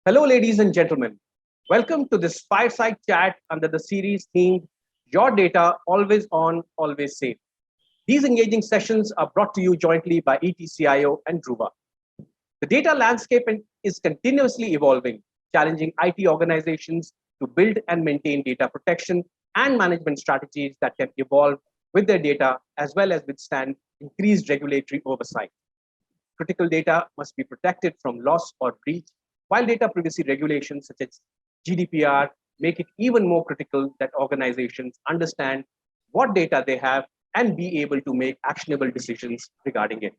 Hello, ladies and gentlemen. Welcome to this fireside chat under the series themed Your Data Always On, Always Safe. These engaging sessions are brought to you jointly by ETCIO and Druva. The data landscape is continuously evolving, challenging IT organizations to build and maintain data protection and management strategies that can evolve with their data as well as withstand increased regulatory oversight. Critical data must be protected from loss or breach, while data privacy regulations such as GDPR make it even more critical that organizations understand what data they have and be able to make actionable decisions regarding it.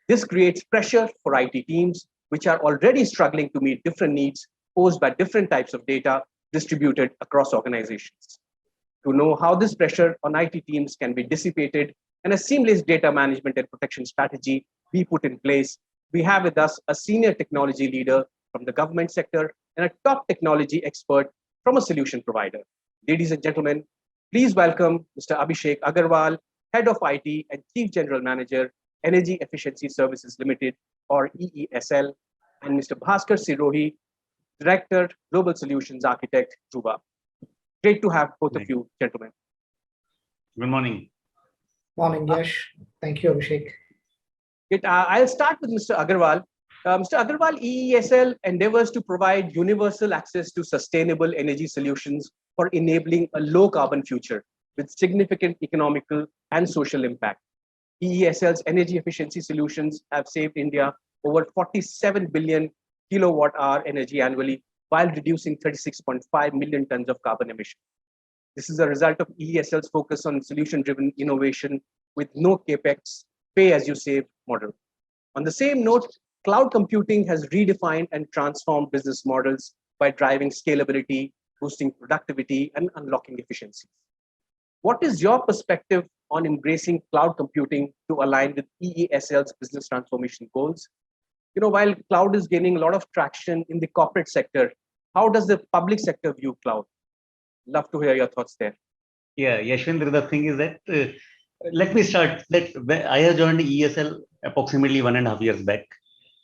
This creates pressure for IT teams, which are already struggling to meet different needs posed by different types of data distributed across organizations. To know how this pressure on IT teams can be dissipated and a seamless data management and protection strategy be put in place, we have with us a senior technology leader from the government sector and a top technology expert from a solution provider. Ladies and gentlemen, please welcome Mr. Abhishek Agarwal, Head of IT and Chief General Manager, Energy Efficiency Services Limited, or EESL, and Mr. Bhaskar Sirohi, Director, Global Solutions Architect, Druva. Great to have both of you, gentlemen. Good morning. Morning, Yash. Thank you, Abhishek. I'll start with Mr. Agarwal. Mr. Agarwal, EESL endeavors to provide universal access to sustainable energy solutions for enabling a low carbon future with significant economical and social impact. EESL's energy efficiency solutions have saved India over 47 billion kilowatt hour energy annually while reducing 36.5 million tons of carbon emission. This is a result of EESL's focus on solution-driven innovation with no capex, pay-as-you-save model. On the same note, cloud computing has redefined and transformed business models by driving scalability, boosting productivity, and unlocking efficiencies. What is your perspective on embracing cloud computing to align with EESL's business transformation goals? While cloud is gaining a lot of traction in the corporate sector, how does the public sector view cloud? Love to hear your thoughts there. Yeah, Yashwindra, the thing is that, let me start. I have joined EESL approximately 1.5 years back.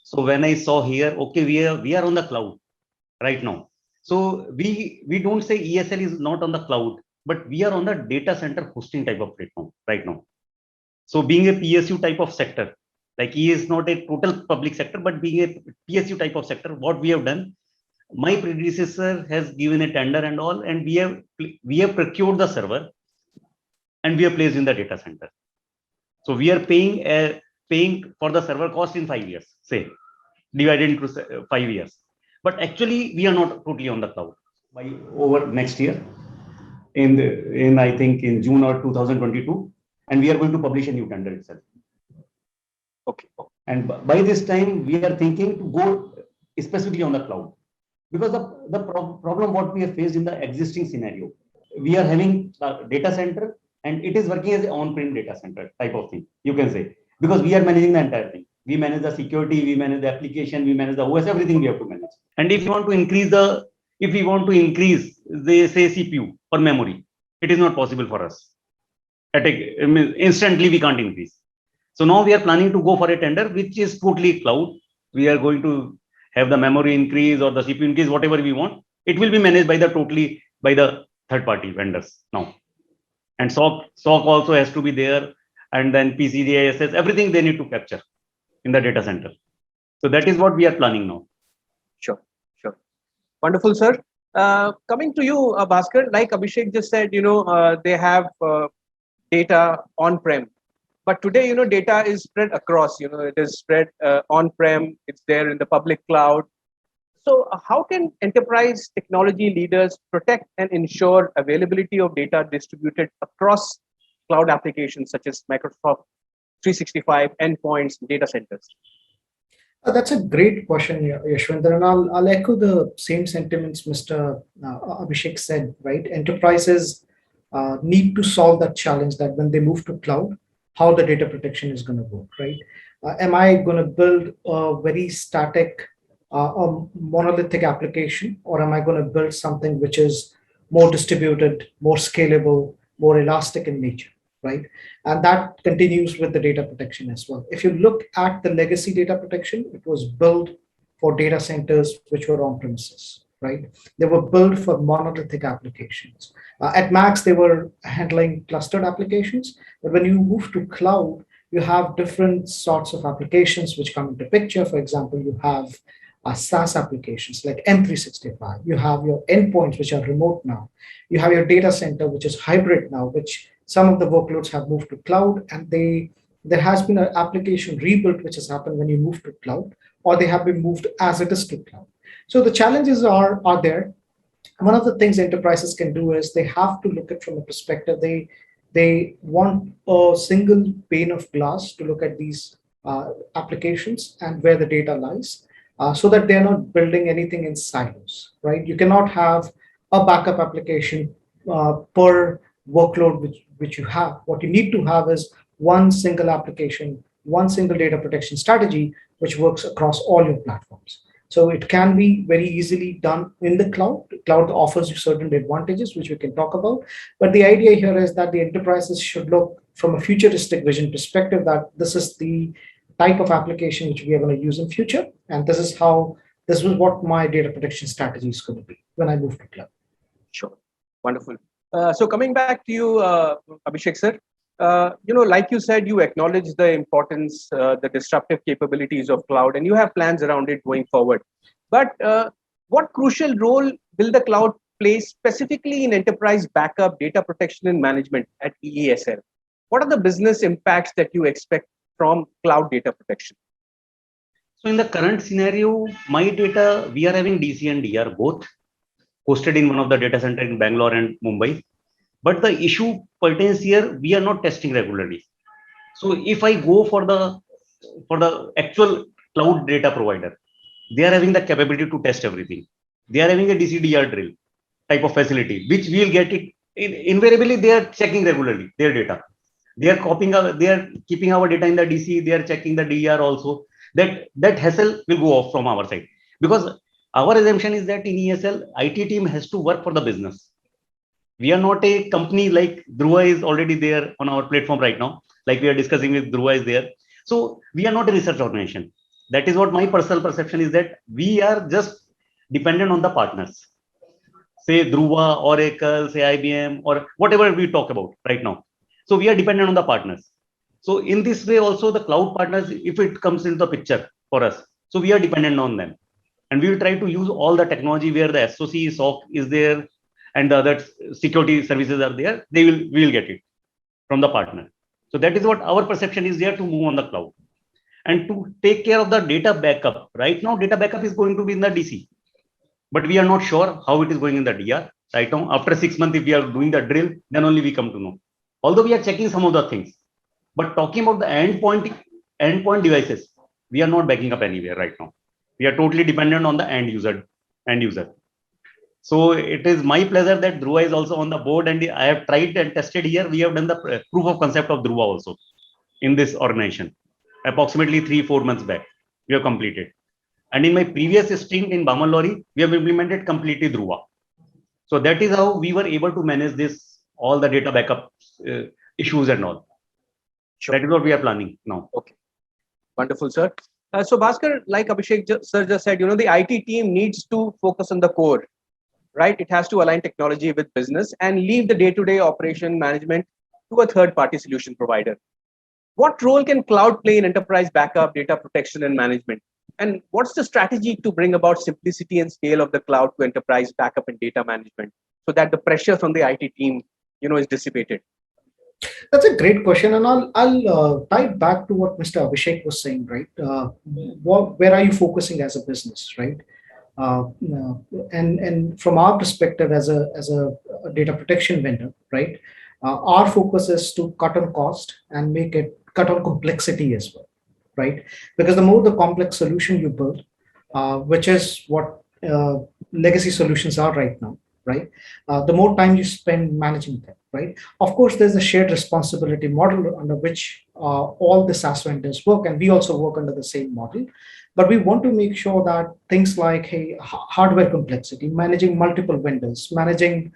So when I saw here, okay, we are on the cloud right now. So we don't say EESL is not on the cloud, but we are on the data center hosting type of platform right now. So being a PSU type of sector, like he is not a total public sector, but being a PSU type of sector, what we have done, my predecessor has given a tender and all, and we have procured the server and we are placed in the data center. So we are paying for the server cost in 5 years, say, divided into 5 years. But actually, we are not totally on the cloud. By over next year, in I think in June or 2022, and we are going to publish a new tender itself. Okay. And by this time, we are thinking to go specifically on the cloud. Because the problem what we have faced in the existing scenario, we are having a data center and it is working as an on-prem data center type of thing, you can say, because we are managing the entire thing. We manage the security, we manage the application, we manage the OS, everything we have to manage. And if we want to increase the say CPU or memory, it is not possible for us. Instantly we can't increase. So now we are planning to go for a tender which is totally cloud. We are going to have the memory increase or the CPU increase, whatever we want. It will be managed by the third-party vendors now. And SOC also has to be there, and then PCI DSS, everything they need to capture in the data center. So that is what we are planning now. Sure. Wonderful, sir. Coming to you, Bhaskar, like Abhishek just said, they have data on-prem. But today, data is spread across, it is spread on-prem, it's there in the public cloud. So how can enterprise technology leaders protect and ensure availability of data distributed across cloud applications such as Microsoft 365 endpoints, data centers? That's a great question, Yashwindra, and I'll echo the same sentiments Mr. Abhishek said, right? Enterprises need to solve that challenge that when they move to cloud, how the data protection is going to work, right? Am I going to build a very static, monolithic application, or am I going to build something which is more distributed, more scalable, more elastic in nature, right? And that continues with the data protection as well. If you look at the legacy data protection, it was built for data centers which were on premises, right? They were built for monolithic applications. At max, they were handling clustered applications, but when you move to cloud, you have different sorts of applications which come into picture. For example, you have SaaS applications like M365. You have your endpoints, which are remote now. You have your data center, which is hybrid now, which some of the workloads have moved to cloud, and there has been an application rebuild which has happened when you move to cloud, or they have been moved as it is to cloud. So the challenges are there. One of the things enterprises can do is they have to look at from a perspective. They want a single pane of glass to look at these applications and where the data lies, so that they're not building anything in silos, right? You cannot have a backup application per workload which you have. What you need to have is one single application, one single data protection strategy, which works across all your platforms. So it can be very easily done in the cloud. The cloud offers you certain advantages, which we can talk about. But the idea here is that the enterprises should look from a futuristic vision perspective, that this is the type of application which we are going to use in future. And this is what my data protection strategy is going to be when I move to cloud. Sure. Wonderful. So coming back to you, Abhishek sir, like you said, you acknowledge the importance, the disruptive capabilities of cloud, and you have plans around it going forward. But what crucial role will the cloud play specifically in enterprise backup, data protection, and management at EESL? What are the business impacts that you expect from cloud data protection? So in the current scenario, my data, we are having DC and DR both hosted in one of the data center in Bangalore and Mumbai. But the issue pertains here, we are not testing regularly. So if I go for the actual cloud data provider, they are having the capability to test everything. They are having a DCDR drill type of facility, which we'll get it. Invariably, they are checking regularly their data. They are keeping our data in the DC. They are checking the DR also. That hassle will go off from our side, because our assumption is that in ESL, IT team has to work for the business. We are not a company like Dhruva is already there on our platform right now. Like we are discussing with Dhruva is there. So we are not a research organization. That is what my personal perception is, that we are just dependent on the partners. Say Dhruva, Oracle, say IBM, or whatever we talk about right now. So we are dependent on the partners. So in this way also the cloud partners, if it comes into the picture for us, so we are dependent on them. And we will try to use all the technology where the SOC, SOC is there, and the other security services are there, we will get it from the partner. So that is what our perception is there to move on the cloud. And to take care of the data backup, right now data backup is going to be in the DC, but we are not sure how it is going in the DR. Right now, after 6 months, if we are doing the drill, then only we come to know. Although we are checking some of the things, but talking about the endpoint devices, we are not backing up anywhere right now. We are totally dependent on the end user. So it is my pleasure that Dhruva is also on the board, and I have tried and tested here. We have done the proof of concept of Dhruva also in this organization. Approximately 3-4 months back, we have completed. And in my previous stint in Bhaman Lorry, we have implemented completely Dhruva. So that is how we were able to manage this, all the data backup issues and all. Sure. That is what we are planning now. Okay. Wonderful, sir. So Bhaskar, like Abhishek sir just said, the IT team needs to focus on the core, right? It has to align technology with business and leave the day-to-day operation management to a third-party solution provider. What role can cloud play in enterprise backup, data protection, and management? And what's the strategy to bring about simplicity and scale of the cloud to enterprise backup and data management, so that the pressure from the IT team, is dissipated? That's a great question, and I'll tie it back to what Mr. Abhishek was saying, right? Where are you focusing as a business, right? And from our perspective as a data protection vendor, right? Our focus is to cut on cost and cut on complexity as well, right? Because the more the complex solution you build, which is what legacy solutions are right now, right? The more time you spend managing them, right? Of course, there's a shared responsibility model under which all the SaaS vendors work, and we also work under the same model. But we want to make sure that things like hardware complexity, managing multiple vendors, managing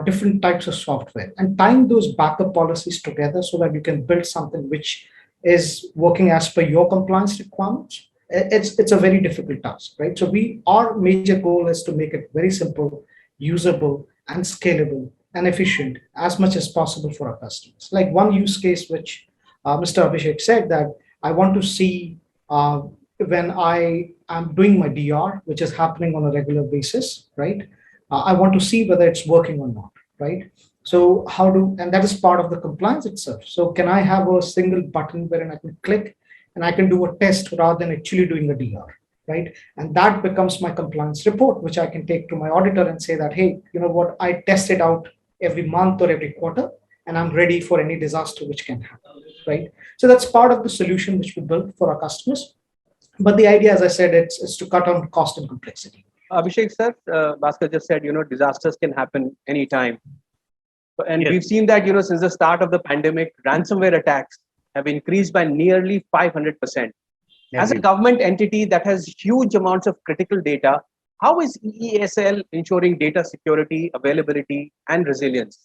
different types of software, and tying those backup policies together so that you can build something which is working as per your compliance requirements, it's a very difficult task, right? So our major goal is to make it very simple, usable, and scalable and efficient as much as possible for our customers. Like one use case which Mr. Abhishek said, that I want to see when I am doing my DR, which is happening on a regular basis, right? I want to see whether it's working or not, right? So and that is part of the compliance itself. So can I have a single button wherein I can click and I can do a test rather than actually doing a DR, right? And that becomes my compliance report, which I can take to my auditor and say that, hey, you know what, I test it out every month or every quarter, and I'm ready for any disaster which can happen, right? So that's part of the solution which we built for our customers. But the idea, as I said, it's to cut down cost and complexity. Abhishek sir, Bhaskar just said, disasters can happen anytime. And Yes. we've seen that, since the start of the pandemic, ransomware attacks have increased by nearly 500%. As a Agreed. government entity that has huge amounts of critical data, how is EESL ensuring data security, availability, and resilience?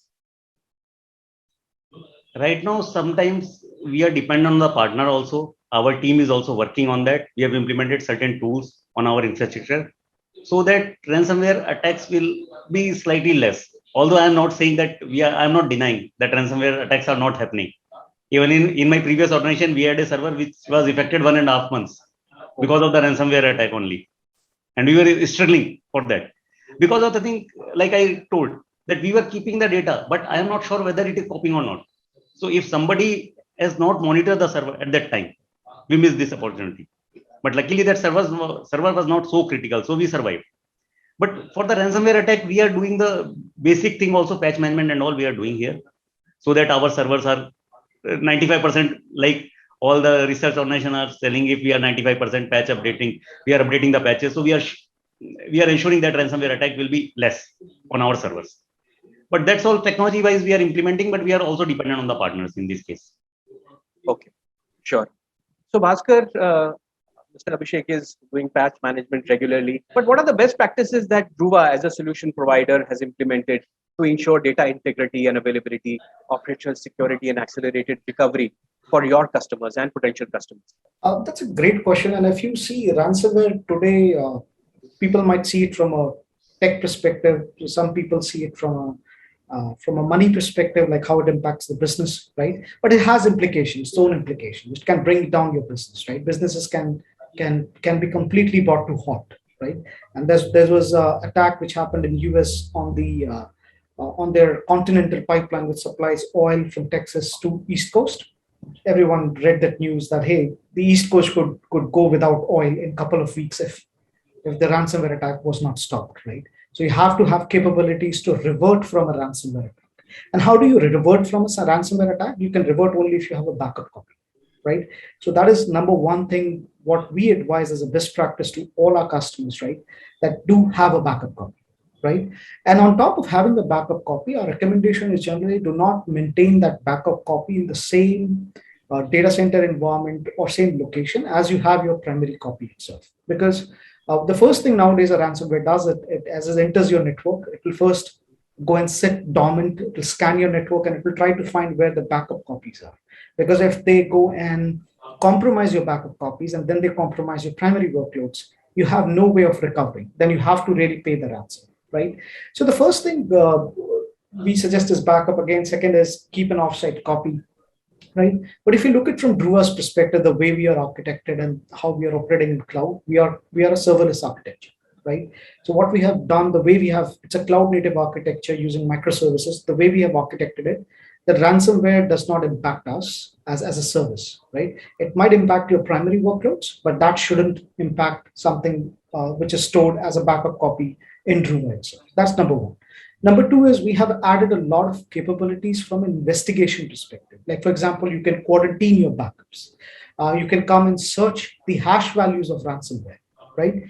Right now, sometimes we are dependent on the partner also. Our team is also working on that. We have implemented certain tools on our infrastructure so that ransomware attacks will be slightly less. Although I'm not saying that I'm not denying that ransomware attacks are not happening. Even in my previous organization, we had a server which was affected 1.5 months because of the ransomware attack only. And we were struggling for that. Because of the thing, like I told, that we were keeping the data, but I am not sure whether it is copying or not. So if somebody has not monitored the server at that time, we missed this opportunity. But luckily that server was not so critical, so we survived. But for the ransomware attack, we are doing the basic thing also, patch management and all we are doing here, so that our servers are 95%, like all the research organizations are selling. If we are 95% patch updating, we are updating the patches. So we are ensuring that ransomware attack will be less on our servers. But that's all technology wise we are implementing, but we are also dependent on the partners in this case. Okay, sure. So Bhaskar, Mr. Abhishek is doing patch management regularly. But what are the best practices that Druva as a solution provider has implemented to ensure data integrity and availability, operational security, and accelerated recovery for your customers and potential customers? That's a great question. And if you see ransomware today, people might see it from a tech perspective. Some people see it from a money perspective, like how it impacts the business, right? But it has implications, its own implications. It can bring down your business, right? Businesses can be completely brought to halt, right? And there was an attack which happened in US on their continental pipeline which supplies oil from Texas to East Coast. Everyone read that news that, hey, the East Coast could go without oil in a couple of weeks if the ransomware attack was not stopped, right? So you have to have capabilities to revert from a ransomware attack. And how do you revert from a ransomware attack? You can revert only if you have a backup copy, right? So that is number one thing, what we advise as a best practice to all our customers, right? That do have a backup copy, right? And on top of having the backup copy, our recommendation is generally do not maintain that backup copy in the same data center environment or same location as you have your primary copy itself. Because the first thing nowadays a ransomware does, as it enters your network, it will first go and sit dormant, it will scan your network, and it will try to find where the backup copies are. Because if they go and compromise your backup copies and then they compromise your primary workloads, you have no way of recovering. Then you have to really pay the ransom, right? So the first thing we suggest is backup. Again, second is keep an offsite copy, right? But if you look at from Druva's perspective, the way we are architected and how we are operating in cloud, we are a serverless architecture, right? So what we have done, it's a cloud native architecture using microservices. The way we have architected it, the ransomware does not impact us as a service, right? It might impact your primary workloads, but that shouldn't impact something which is stored as a backup copy in Druva itself. That's number one. Number two is we have added a lot of capabilities from an investigation perspective. Like, for example, you can quarantine your backups. You can come and search the hash values of ransomware, right?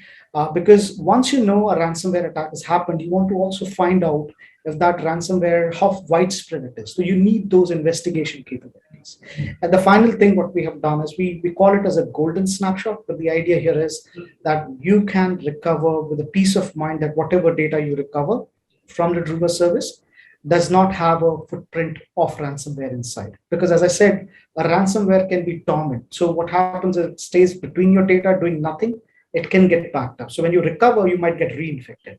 Because once you know a ransomware attack has happened, you want to also find out if that ransomware, how widespread it is. So you need those investigation capabilities. And the final thing, what we have done is we call it as a golden snapshot. But the idea here is that you can recover with a peace of mind that whatever data you recover from the Druva service, does not have a footprint of ransomware inside. Because as I said, a ransomware can be dormant. So what happens is it stays between your data doing nothing. It can get backed up. So when you recover, you might get reinfected.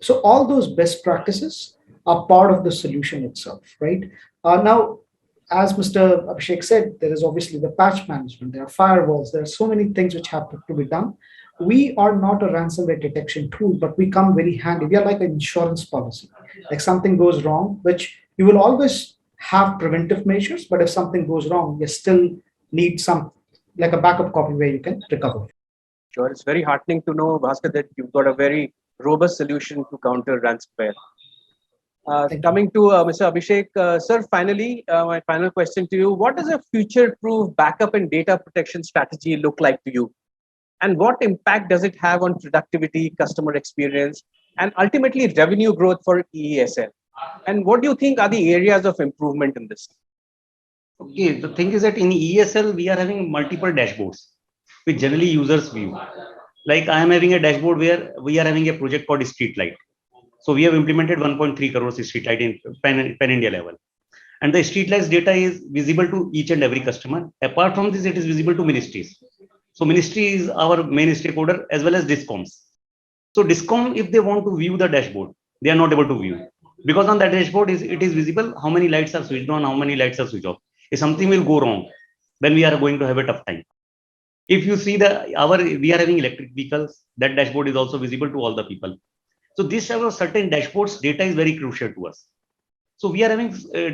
So all those best practices are part of the solution itself, right? Now, as Mr. Abhishek said, there is obviously the patch management, there are firewalls, there are so many things which have to be done. We are not a ransomware detection tool, but we come very handy. We are like an insurance policy. Like something goes wrong, which you will always have preventive measures, but if something goes wrong, you still need some like a backup copy where you can recover. Sure, it's very heartening to know, Bhaskar, that you've got a very robust solution to counter ransomware. Thank you. Coming to Mr. Abhishek, sir, finally, my final question to you. What does a future-proof backup and data protection strategy look like to you? And what impact does it have on productivity, customer experience, and ultimately revenue growth for EESL? And what do you think are the areas of improvement in this? Okay, the thing is that in ESL, we are having multiple dashboards which generally users view. Like I am having a dashboard where we are having a project called Streetlight. So we have implemented 1.3 crores Streetlight in Pan India level. And the Streetlight's data is visible to each and every customer. Apart from this, it is visible to ministries. So ministry is our main stakeholder as well as DISCOMs. So DISCOM, if they want to view the dashboard, they are not able to view. Because on that dashboard, it is visible how many lights are switched on, how many lights are switched off. If something will go wrong, then we are going to have a tough time. If you see we are having electric vehicles, that dashboard is also visible to all the people. So these are certain dashboards, data is very crucial to us. So we are having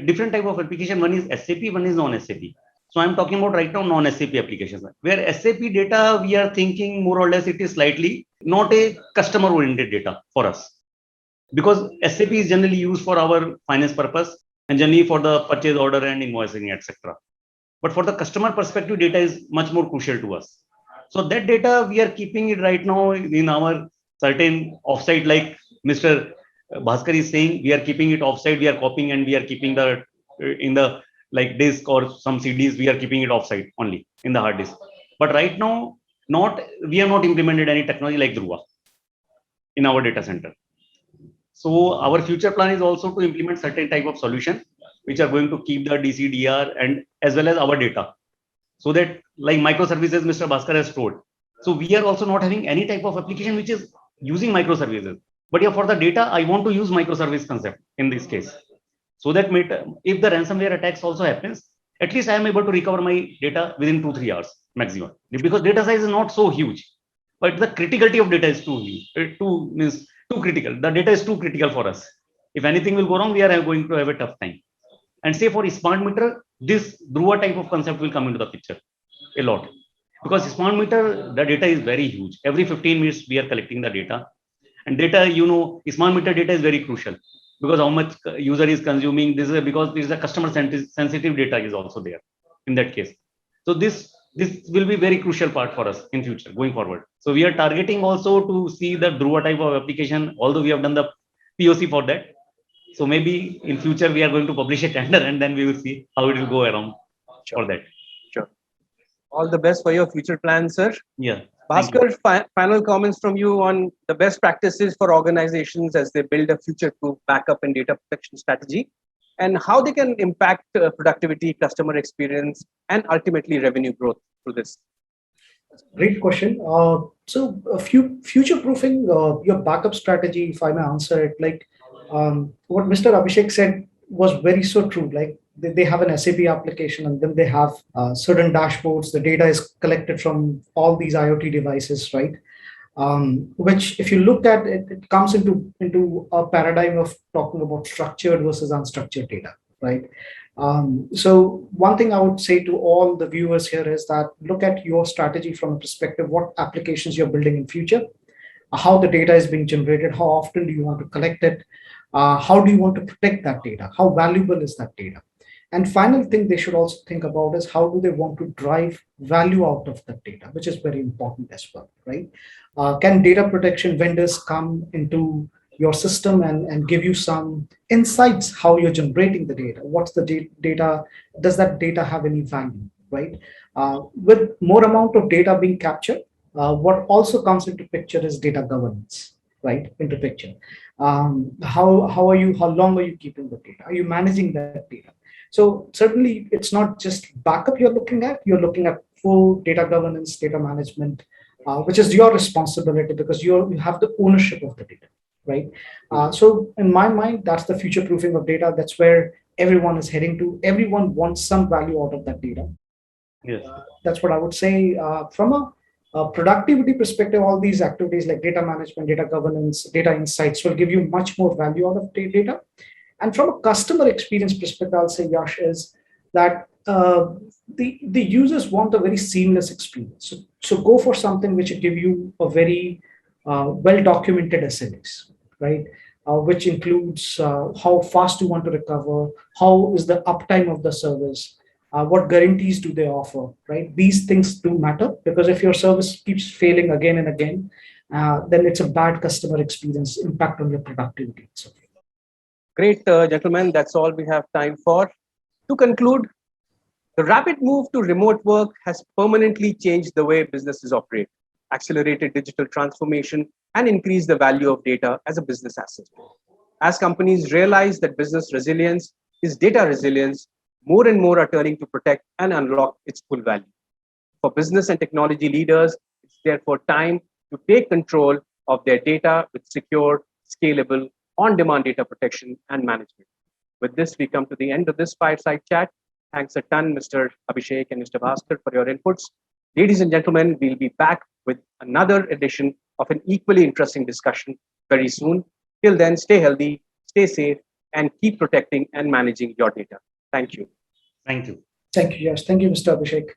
different type of application. One is SAP, one is non-SAP. So I'm talking about right now non-SAP applications. Where SAP data, we are thinking more or less it is slightly not a customer-oriented data for us. Because SAP is generally used for our finance purpose and generally for the purchase order and invoicing, etc. But for the customer perspective, data is much more crucial to us. So that data, we are keeping it right now in our certain offsite, like Mr. Bhaskar is saying, we are keeping it offsite, we are copying and we are keeping the in the like disk or some CDs, we are keeping it offsite only in the hard disk. But right now, we have not implemented any technology like Dhruva in our data center. So our future plan is also to implement certain type of solution which are going to keep the DCDR and as well as our data. So that like microservices, Mr. Bhaskar has told. So we are also not having any type of application which is using microservices. But yeah, for the data, I want to use microservice concept in this case. So that if the ransomware attacks also happens, at least I am able to recover my data within 2-3 hours maximum. Because data size is not so huge, but the criticality of data is too critical. The data is too critical for us. If anything will go wrong, we are going to have a tough time. And say for smart meter, this Dhruva type of concept will come into the picture a lot. Because smart meter, the data is very huge. Every 15 minutes, we are collecting the data. And data, smart meter data is very crucial. Because how much user is consuming, because this is a customer sensitive data is also there in that case. So this will be very crucial part for us in future going forward. So we are targeting also to see the Dhruva type of application, although we have done the POC for that. So maybe in future we are going to publish a tender and then we will see how it will go around for that. Sure. All the best for your future plans, sir. Yeah. Bhaskar, final comments from you on the best practices for organizations as they build a future-proof backup and data protection strategy, and how they can impact productivity, customer experience, and ultimately revenue growth through this. Great question. So, future-proofing your backup strategy, if I may answer it, like what Mr. Abhishek said was very so true. Like they have an SAP application and then they have certain dashboards. The data is collected from all these IoT devices, right? Which, if you look at it, it comes into a paradigm of talking about structured versus unstructured data, right? So one thing I would say to all the viewers here is that look at your strategy from a perspective, what applications you're building in future, how the data is being generated, how often do you want to collect it, how do you want to protect that data, how valuable is that data. And final thing they should also think about is how do they want to drive value out of that data, which is very important as well, right? Can data protection vendors come into your system and give you some insights how you're generating the data? What's the data? Does that data have any value, right? With more amount of data being captured, what also comes into picture is data governance. right, into picture. How long are you keeping the data? Are you managing that data? So certainly it's not just backup you're looking at full data governance, data management, which is your responsibility because you have the ownership of the data, right? So in my mind, that's the future proofing of data. That's where everyone is heading to. Everyone wants some value out of that data. Yes. That's what I would say. From a productivity perspective, all these activities like data management, data governance, data insights will give you much more value out of data. And from a customer experience perspective, I'll say, Yash, is that the users want a very seamless experience. So go for something which will give you a very well documented SLAs, right? Which includes how fast you want to recover, how is the uptime of the service, what guarantees do they offer, right? These things do matter because if your service keeps failing again and again, then it's a bad customer experience impact on your productivity. So, Great, gentlemen. That's all we have time for. To conclude, the rapid move to remote work has permanently changed the way businesses operate, accelerated digital transformation, and increased the value of data as a business asset. As companies realize that business resilience is data resilience, more and more are turning to protect and unlock its full value. For business and technology leaders, it's therefore time to take control of their data with secure, scalable, on-demand data protection and management. With this, we come to the end of this fireside chat. Thanks a ton, Mr. Abhishek and Mr. Bhaskar, for your inputs. Ladies and gentlemen, we'll be back with another edition of an equally interesting discussion very soon. Till then, stay healthy, stay safe, and keep protecting and managing your data. Thank you. Thank you. thank you, Yash. Thank you, Mr. Abhishek.